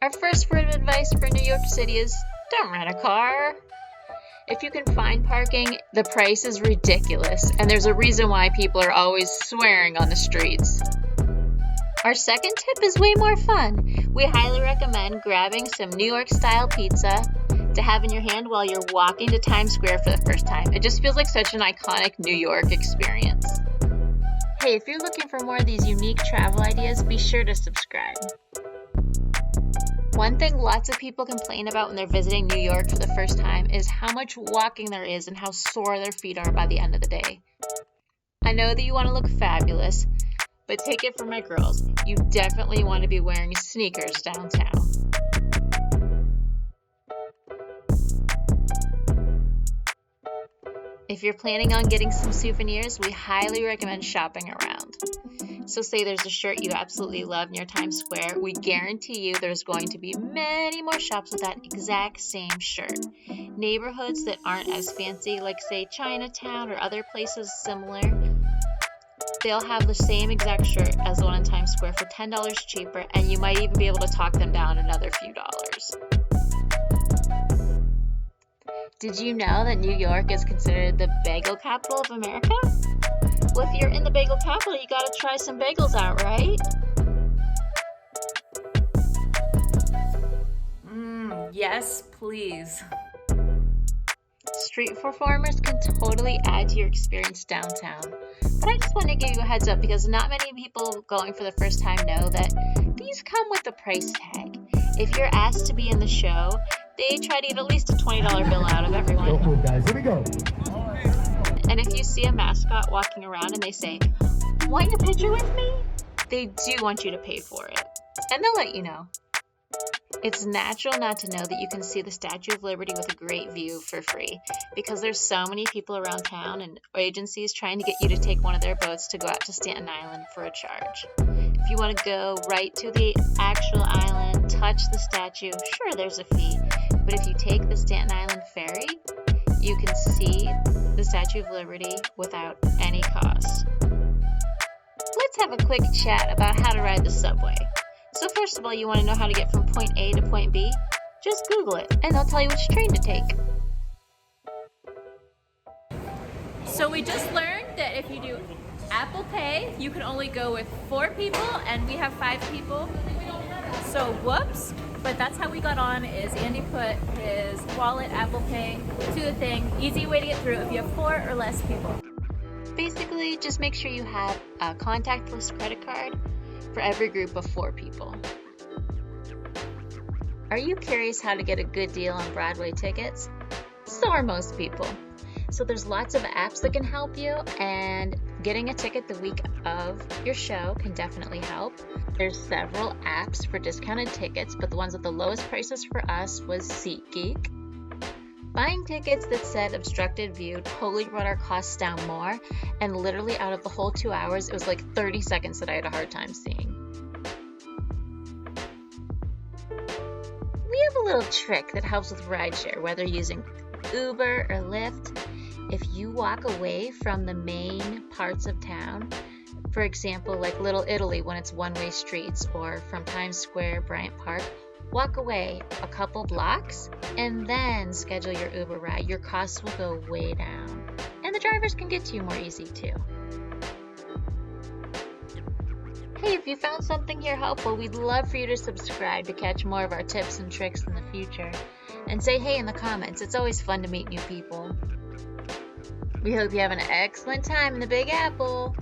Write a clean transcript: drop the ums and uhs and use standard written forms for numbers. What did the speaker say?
Our first word of advice for New York City is don't rent a car. If you can find parking, the price is ridiculous, and there's a reason why people are always swearing on the streets. Our second tip is way more fun. We highly recommend grabbing some New York-style pizza to have in your hand while you're walking to Times Square for the first time. It just feels like such an iconic New York experience. Hey, if you're looking for more of these unique travel ideas, be sure to subscribe. One thing lots of people complain about when they're visiting New York for the first time is how much walking there is and how sore their feet are by the end of the day. I know that you want to look fabulous, but take it from my girls, you definitely want to be wearing sneakers downtown. If you're planning on getting some souvenirs, we highly recommend shopping around. So say there's a shirt you absolutely love near Times Square, we guarantee you there's going to be many more shops with that exact same shirt. Neighborhoods that aren't as fancy, like say Chinatown or other places similar, they'll have the same exact shirt as the one in Times Square for $10 cheaper, and you might even be able to talk them down another few dollars. Did you know that New York is considered the bagel capital of America? Well, if you're in the bagel capital, you gotta try some bagels out, right? Yes, please. Street performers can totally add to your experience downtown. But I just want to give you a heads up because not many people going for the first time know that these come with a price tag. If you're asked to be in the show, they try to get at least a $20 bill out of everyone. Go for it, guys. Here we go. And if you see a mascot walking around and they say, "Want a picture with me?" they do want you to pay for it. And they'll let you know. It's natural not to know that you can see the Statue of Liberty with a great view for free because there's so many people around town and agencies trying to get you to take one of their boats to go out to Staten Island for a charge. If you want to go right to the actual island, touch the statue, sure, there's a fee. But if you take the Staten Island ferry, you can see the Statue of Liberty without any cost. Let's have a quick chat about how to ride the subway. So first of all, you want to know how to get from point A to point B? Just Google it, and they'll tell you which train to take. So we just learned that if you do Apple Pay, you can only go with 4 people, and we have 5 people. So whoops, but that's how we got on, is Andy put his wallet, Apple Pay, to the thing. Easy way to get through if you have 4 or less people. Basically, just make sure you have a contactless credit card for every group of 4 people. Are you curious how to get a good deal on Broadway tickets? So are most people. So there's lots of apps that can help you, and getting a ticket the week of your show can definitely help. There's several apps for discounted tickets, but the ones with the lowest prices for us was SeatGeek. Buying tickets that said obstructed view totally brought our costs down more, and literally out of the whole 2 hours, it was like 30 seconds that I had a hard time seeing. We have a little trick that helps with rideshare, whether using Uber or Lyft. If you walk away from the main parts of town, for example, like Little Italy when it's one-way streets, or from Times Square, Bryant Park, walk away a couple blocks and then schedule your Uber ride. Your costs will go way down. And the drivers can get to you more easy too. Hey, if you found something here helpful, we'd love for you to subscribe to catch more of our tips and tricks in the future. And say hey in the comments. It's always fun to meet new people. We hope you have an excellent time in the Big Apple.